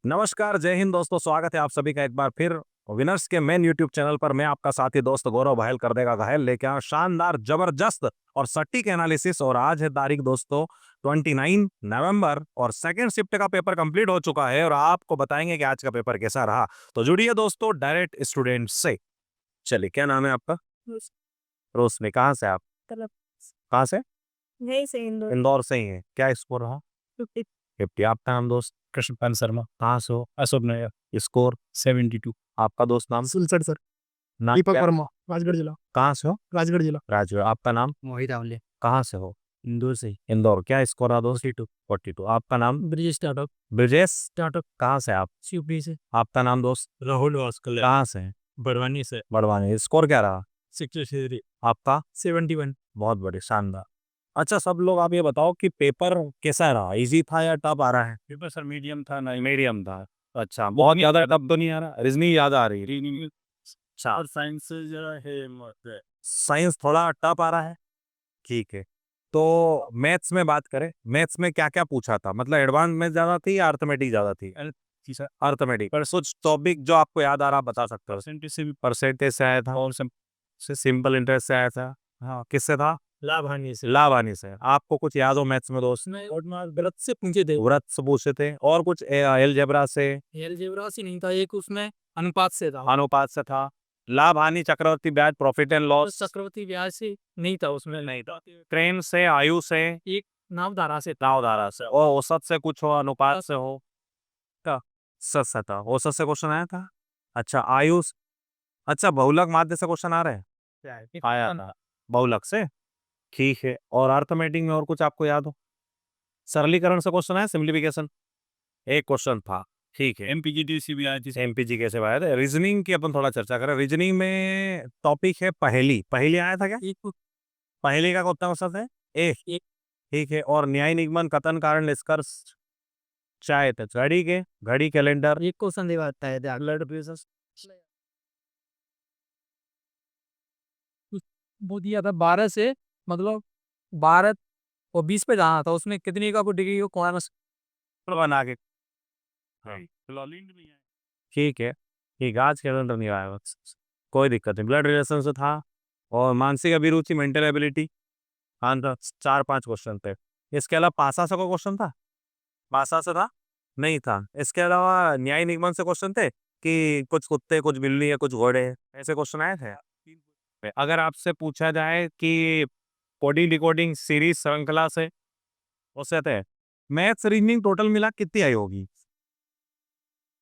नमस्कार, जय हिंद दोस्तों। स्वागत है आप सभी का एक बार फिर विनर्स के मेन यूट्यूब चैनल पर। मैं आपका साथी दोस्त गौरव भायल कर देगा घायल लेके आया शानदार, जबरदस्त और सटीक एनालिसिस। और आज है तारीख दोस्तों 29 नवंबर और सेकंड शिफ्ट का पेपर कंप्लीट हो चुका है और आपको बताएंगे कि आज का पेपर कैसा रहा। तो जुड़िए दोस्तों डायरेक्ट स्टूडेंट से। चलिए, क्या नाम है आपका? उस रोशनी। कहाँ से आप? तरफ कहाँ से? यहीं से इंदौर इंदौर से ही है। क्या स्कोर रहा? 50 50। आपका नाम दोस्त? कृष्णपाल शर्मा, कहाँ से हो? अशोक नगर, स्कोर? 72। आपका दोस्त नाम? सुलसठ सर, नाम दीपक क्या? वर्मा, राजगढ़ जिला। कहाँ से हो? राजगढ़ जिला। राजगढ़। आपका नाम? मोहित आवले, कहाँ से हो? इंदौर से। इंदौर। क्या स्कोर रहा दोस्त? 42। 42। आपका नाम? ब्रिजेश स्टार्टअप, ब्रजेश टाटक। कहाँ से आप? शिवपुरी से। आपका नाम दोस्त? राहुल वास्कल, कहाँ से हैं? बड़वानी से। बड़वानी। स्कोर क्या रहा? 63। आपका? 71। बहुत बढ़िया, शानदार। अच्छा, सब लोग आप ये बताओ कि पेपर कैसा रहा? इजी था या टफ आ रहा है? पेपर सर मीडियम था ना, मीडियम था। अच्छा, बहुत ज्यादा टफ तो नहीं आ रहा? रीजनिंग याद आ रही है? रीजनिंग अच्छा, और साइंस जरा है मत। साइंस थोड़ा टफ आ रहा है। ठीक है। तो मैथ्स में बात करें, मैथ्स में क्या क्या पूछा था? मतलब एडवांस में ज्यादा थी या अर्थमेटिक ज्यादा थी? जी सर, अर्थमेटिक। पर कुछ टॉपिक जो आपको याद आ रहा बता सकते हो? परसेंटेज से भी परसेंटेज से आया था और सब से सिंपल इंटरेस्ट से आया था। हाँ, किससे था? लाभ हानि से। लाभ हानि से। आपको कुछ याद हो मैथ्स में दोस्त? उसमें और मार्क्स गलत से पूछे थे। व्रत से पूछे थे और कुछ एलजेब्रा से? अलजेब्रा से नहीं था, एक उसमें अनुपात से था। अनुपात से था। लाभ हानि, चक्रवर्ती ब्याज, प्रॉफिट एंड लॉस? चक्रवर्ती ब्याज से नहीं था, उसमें नहीं था। ट्रेन से, आयु से? एक नावधारा से था। नावधारा से। और औसत से कुछ हो, अनुपात से हो? क्या? सत से था। औसत से क्वेश्चन आया था। अच्छा, आयु अच्छा, बहुलक माध्य से क्वेश्चन आ रहे हैं? आया था बहुलक से। ठीक है। और अर्थमेटिक में और कुछ आपको याद हो? सरलीकरण से क्वेश्चन आया, सिंप्लीफिकेशन? एक क्वेश्चन था। ठीक है। एमपीजीडी से भी आई थी। एमपीजी कैसे आया था? रीजनिंग की अपन थोड़ा चर्चा करें। रीजनिंग में टॉपिक है पहेली। पहेली आया था क्या? एक पहेली का कितना औसत है? एक। एक ठीक है। और न्याय निगमन, कथन, कारण, निष्कर्ष चाहे थे घड़ी के, घड़ी कैलेंडर? एक क्वेश्चन दिखाता है ब्लड प्रेशर वो दिया था 12 से, मतलब 12 और 20 पे जाना था, उसमें कितनी का वो डिग्री को कौन बना के। हाँ। ठीक है। ठीक है, आज कैलेंडर नहीं आया बस। कोई दिक्कत नहीं। ब्लड रिलेशन से था। और मानसिक अभिरुचि, मेंटल एबिलिटी। आंसर 4-5 क्वेश्चन थे। इसके अलावा पासा से कोई क्वेश्चन था? पासा से था? नहीं था। इसके अलावा न्याय निगमन से क्वेश्चन थे कि कुछ कुत्ते, कुछ बिल्ली या कुछ घोड़े, ऐसे क्वेश्चन आए थे? अगर आपसे पूछा जाए कि कोडिंग डिकोडिंग सीरीज श्रृंखला से उससे थे, मैथ्स रीजनिंग टोटल मिला कितनी आई होगी?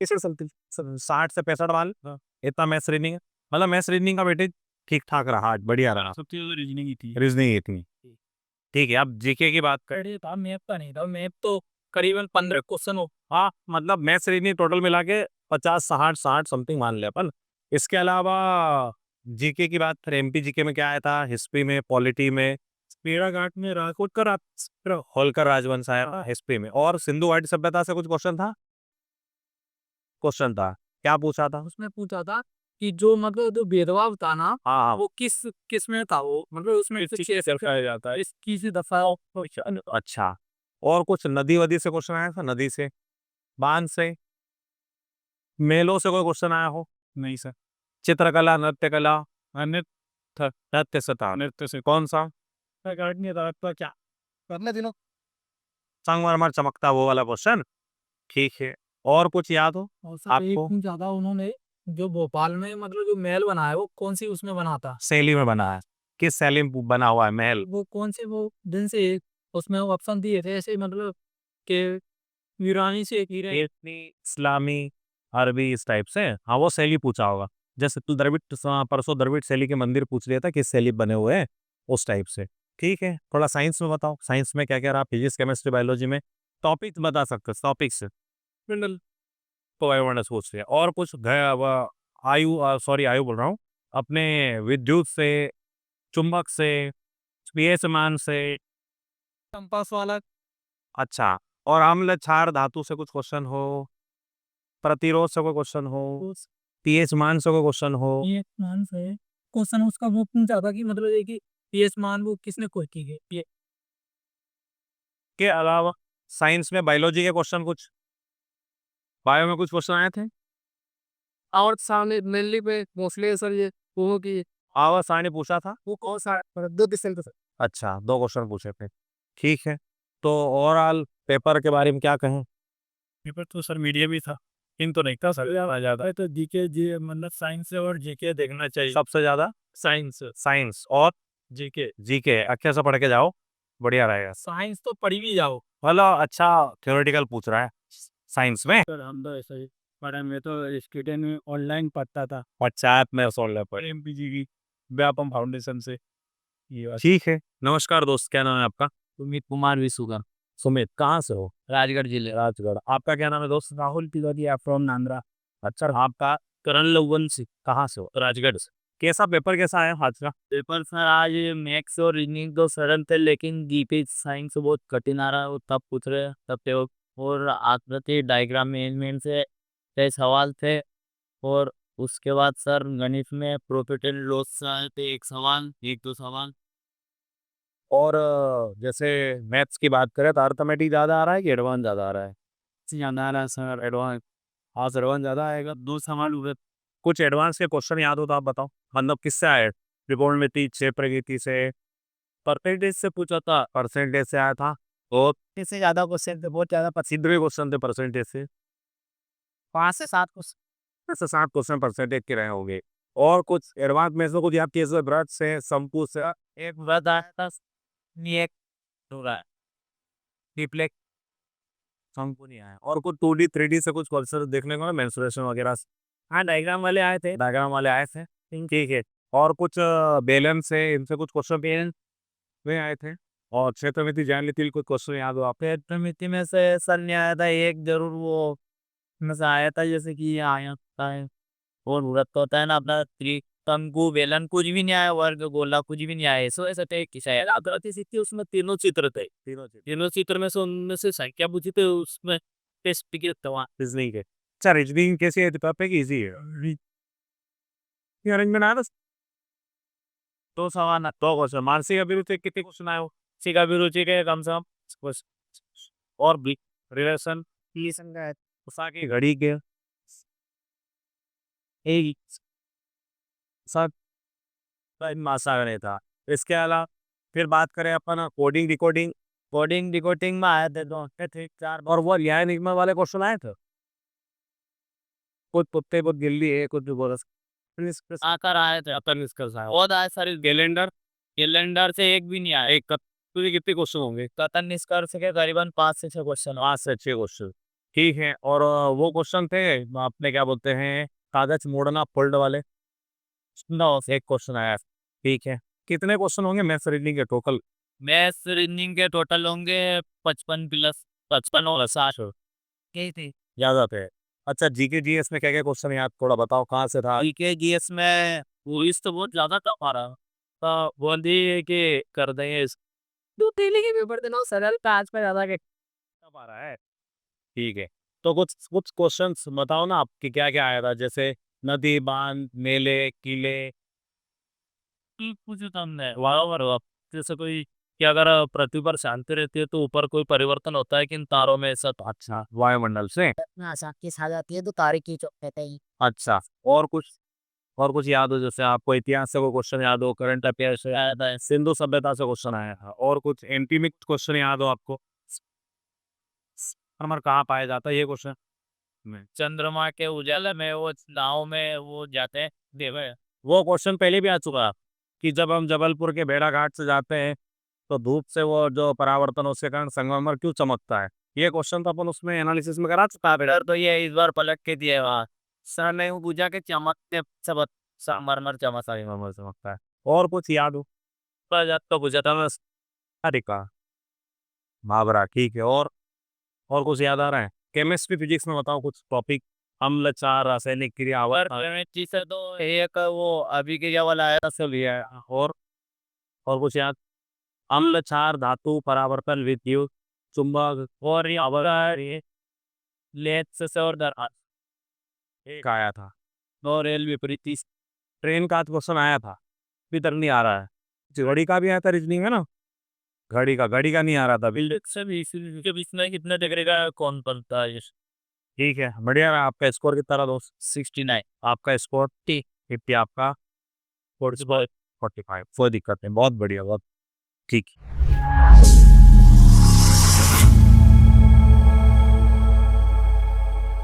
किसे चलती? 60 से 65 वाल। हाँ। इतना मैथ्स रीजनिंग है। मतलब मैथ्स रीजनिंग का वेटेज ठीक ठाक रहा, बढ़िया रहा। सबसे ज्यादा रीजनिंग ही थी। रीजनिंग इतनी। ठीक है। अब जीके की बात करें। अरे था, मैप का नहीं था, मैप तो करीबन 15 क्वेश्चन हो। हाँ, मतलब मैथ्स रीजनिंग टोटल मिला के 50, 60 समथिंग मान लिया अपन। इसके अलावा जीके की बात करें, एमपी जीके में क्या आया था? हिस्ट्री में, पॉलिटी में? भेड़ाघाट में राकोटकर होलकर राजवंश आया था हिस्ट्री में। और सिंधु घाटी सभ्यता से कुछ क्वेश्चन था? क्वेश्चन था। क्या पूछा था? उसमें पूछा था कि जो मतलब जो भेदभाव था ना, हाँ हाँ। वो किस किस में था, वो मतलब उसमें से किस दर्शाया जाता है? इसकी से दफा। अच्छा। और कुछ नदी वदी से क्वेश्चन आया था? नदी से, बांध से, मेलों से कोई क्वेश्चन आया हो? नहीं सर। चित्रकला, नृत्य कला? नृत्य नृत्य से था। नृत्य से कौन सा? भेड़ाघाट नहीं था तो क्या करने दिनों। संगमरमर चमकता वो वाला क्वेश्चन? ठीक है। और कुछ याद हो और सर एक आपको? ज्यादा उन्होंने जो भोपाल में मतलब जो महल बना है, वो कौन सी उसमें बना था, शैली में बना है? किस शैली में बना हुआ है महल? वो कौन से वो दिन से उसमें वो ऑप्शन दिए थे ऐसे, मतलब के वीरानी से हीरे। इतनी इस्लामी, अरबी, इस टाइप से? हाँ, वो शैली पूछा होगा। जैसे तू द्रविड़, परसों द्रविड़ शैली के मंदिर पूछ लिया था, किस शैली बने हुए हैं, उस टाइप से। ठीक है। थोड़ा साइंस में बताओ, साइंस में क्या क्या रहा? फिजिक्स, केमिस्ट्री, बायोलॉजी में टॉपिक बता सकते हो? Topics mineral. तो वायुमंडल सोच लिया। और कुछ आयु, सॉरी आयु बोल रहा हूँ, अपने विद्युत से, चुंबक से, पीएसमान से? कंपास वाला। अच्छा। और अम्ल क्षार धातु से कुछ क्वेश्चन हो? प्रतिरोध से कोई क्वेश्चन हो? उस पीएच मान से कोई क्वेश्चन हो? ये मान से क्वेश्चन उसका वो पूछा था कि मतलब ये कि पीएस मान वो किसने खोज की है ये। के अलावा साइंस में बायोलॉजी के क्वेश्चन कुछ? बायो में कुछ क्वेश्चन आए थे? और सामने मेनली पे मोस्टली सर ये वो की आवाज सारणी पूछा था? वो कौन सा 2 सर। अच्छा, 2 क्वेश्चन पूछे थे। ठीक है। तो ओवरऑल पेपर के बारे में क्या कहें? पेपर तो सर मीडियम ही था। इन तो नहीं था सर ज़्यादा। तो जीके जी मतलब साइंस और जीके देखना चाहिए। सबसे ज़्यादा साइंस साइंस और जीके जीके अच्छे से पढ़ के जाओ, बढ़िया रहेगा। साइंस तो पढ़ भी जाओ। मतलब अच्छा थ्योरेटिकल पूछ रहा है साइंस में। सर हम तो ऐसा ही पढ़ा, मैं तो स्टूडेंट में ऑनलाइन पढ़ता था पंचायत में सोलह पर। एमपीजी की व्यापम फाउंडेशन से। ये बात ठीक है। नमस्कार दोस्त, क्या नाम है आपका? सुमित कुमार विशुकर, सुमित, कहाँ से हो? राजगढ़ जिले। राजगढ़। आपका क्या नाम है दोस्त? राहुल तिवारी फ्रॉम नांद्रा। अच्छा, आपका? करण लवंशी, कहाँ से हो? राजगढ़ से। कैसा पेपर कैसा है आज का? पेपर सर आज मैथ्स और रीजनिंग तो सरल थे, लेकिन जीके साइंस बहुत कठिन आ रहा है। वो तब पूछ रहे तब थे और आकृति डायग्राम मैनेजमेंट से कई सवाल थे। और उसके बाद सर गणित में प्रॉफिट एंड लॉस से आए थे एक सवाल, एक दो सवाल। और जैसे मैथ्स की बात करें तो अर्थमेटिक ज़्यादा आ रहा है कि एडवांस ज़्यादा आ रहा है? ज़्यादा आ रहा है सर एडवांस। हाँ, एडवांस ज़्यादा आएगा। 2 सवाल हुए। कुछ एडवांस के क्वेश्चन याद हो तो आप बताओ, मतलब किससे आए? त्रिकोणमिति, क्षेत्रगति से? परसेंटेज से पूछा था। परसेंटेज से आया था? और इससे ज़्यादा क्वेश्चन थे, बहुत ज़्यादा। सिद्ध भी क्वेश्चन थे परसेंटेज से? 5 से 7 क्वेश्चन। ऐसे 7 क्वेश्चन परसेंटेज के रहे होंगे। और कुछ एडवांस में से कुछ याद किए जैसे ब्रज से, शंकु से? एक वृत्त आया था, एक पूरा रिफ्लेक्ट। शंकु नहीं आया। और कुछ 2D 3D से कुछ क्वेश्चन देखने को ना, मेंसुरेशन वगैरह से? हाँ, डायग्राम वाले आए थे। डायग्राम वाले आए थे। ठीक है। और कुछ बेलन से, इनसे कुछ क्वेश्चन पेन में आए थे? और क्षेत्रमिति ज्यामिति कुछ क्वेश्चन याद हो आपको? मिट्टी में से सर नहीं आया था, एक जरूर वो में से आया था, जैसे कि ये आया होता है। और वृत्त तो होता है ना अपना, त्रिशंकु बेलन कुछ भी नहीं आया, वर्ग गोला कुछ भी नहीं आया। सो ऐसा थे कि शायद आकृति सीखी, उसमें तीनों चित्र थे। तीनों चीज तीनों चित्र में से उनमें से संख्या पूछी थी, उसमें टेस्ट टिकट था वहाँ। रीजनिंग के। अच्छा, रीजनिंग कैसी है? टॉपिक इजी है? अरेंजमेंट आया था? 2 सवाल। 2 क्वेश्चन। मानसिक अभिरुचि कितने क्वेश्चन आए हो? शिक्षा अभिरुचि के कम से कम कुछ और भी रिलेशन, रिलेशन का है। उषा की घड़ी के एक साथ मासा गणित था। इसके अलावा फिर बात करें अपन कोडिंग डिकोडिंग, कोडिंग डिकोडिंग में आए थे, तो थे 4। और वो न्याय निगम वाले क्वेश्चन आए थे? कुछ कुत्ते कुछ गिल्ली है, कुछ बोरस आकर आए थे। अपन निष्कर्ष आया। और आए सारे कैलेंडर कैलेंडर से एक भी नहीं आया। एक तुझे कितने क्वेश्चन होंगे? कथन निष्कर्ष के करीबन 5 से 6 क्वेश्चन। 5 से 6 क्वेश्चन। ठीक है। और वो क्वेश्चन थे आपने क्या बोलते हैं, कागज मोड़ना फोल्ड वाले? नौ। एक क्वेश्चन आया। ठीक है। कितने क्वेश्चन होंगे मैथ्स रीजनिंग के टोटल? मैथ्स रीजनिंग के टोटल होंगे 55 प्लस 55 और 60। यही थी। ज्यादा थे। अच्छा, जीके जीएस में क्या क्या क्वेश्चन याद थोड़ा बताओ, कहाँ से था? जीके जीएस में पुलिस तो बहुत ज्यादा टफ आ रहा। तो बोल दिए कि कर देंगे इस 2 डेली के पेपर देना सरल था, आज पे ज्यादा के। कब आ रहा है? ठीक है। तो कुछ कुछ क्वेश्चंस बताओ ना आपकी, क्या क्या आया था? जैसे नदी, बांध, मेले, किले? पूछो तुमने बराबर हो आप। जैसे कोई कि अगर पृथ्वी पर शांति रहती है तो ऊपर कोई परिवर्तन होता है कि इन तारों में ऐसा तो। अच्छा, वायुमंडल से? आशा के साथ आती है तो तारे की चौक कहते हैं। अच्छा। और कुछ? और कुछ याद हो? जैसे आपको इतिहास से कोई क्वेश्चन याद हो, करंट अफेयर से आया था। सिंधु सभ्यता से क्वेश्चन आया था? और कुछ एंटी में क्वेश्चन याद हो आपको? नंबर कहाँ पाया जाता है ये क्वेश्चन में? चंद्रमा के उजाले में वो नाव में वो जाते हैं देवे। वो क्वेश्चन पहले भी आ चुका है कि जब हम जबलपुर के भेड़ाघाट से जाते हैं तो धूप से वो जो परावर्तन उसके कारण संगमरमर क्यों चमकता है? ये क्वेश्चन तो अपन उसमें एनालिसिस में करा चुका है बेटा। सर तो ये इस बार पलट के दिए वहाँ। सर ने वो पूछा कि चमकते सब संगमरमर चमकता है। संगमरमर चमकता है। और कुछ याद हो? पर जब तो पूछा था मैं। अरे का महावरा। ठीक है। और कुछ याद आ रहा है? केमिस्ट्री फिजिक्स में बताओ कुछ टॉपिक। अम्ल, क्षार, रासायनिक क्रिया, पर आवर्त। केमिस्ट्री से तो एक वो अभी के क्या वाला आया से लिया है। और कुछ याद? अम्ल, क्षार, धातु, परावर्तन, विद्युत, चुंबक, और ये अवगार लेथ से और दरार एक आया था। और रेल विपरीत। ट्रेन का क्वेश्चन आया था, अभी तक नहीं आ रहा है। घड़ी का भी आया था रीजनिंग में ना? घड़ी का नहीं आ रहा था अभी। बिल्डिंग से भी के बीच में कितने डिग्री का कौन बनता है? ठीक है, बढ़िया है। आपका स्कोर कितना रहा दोस्त? 69 आपका स्कोर 50, आपका 45, कोई दिक्कत नहीं, बहुत बढ़िया, बहुत ठीक।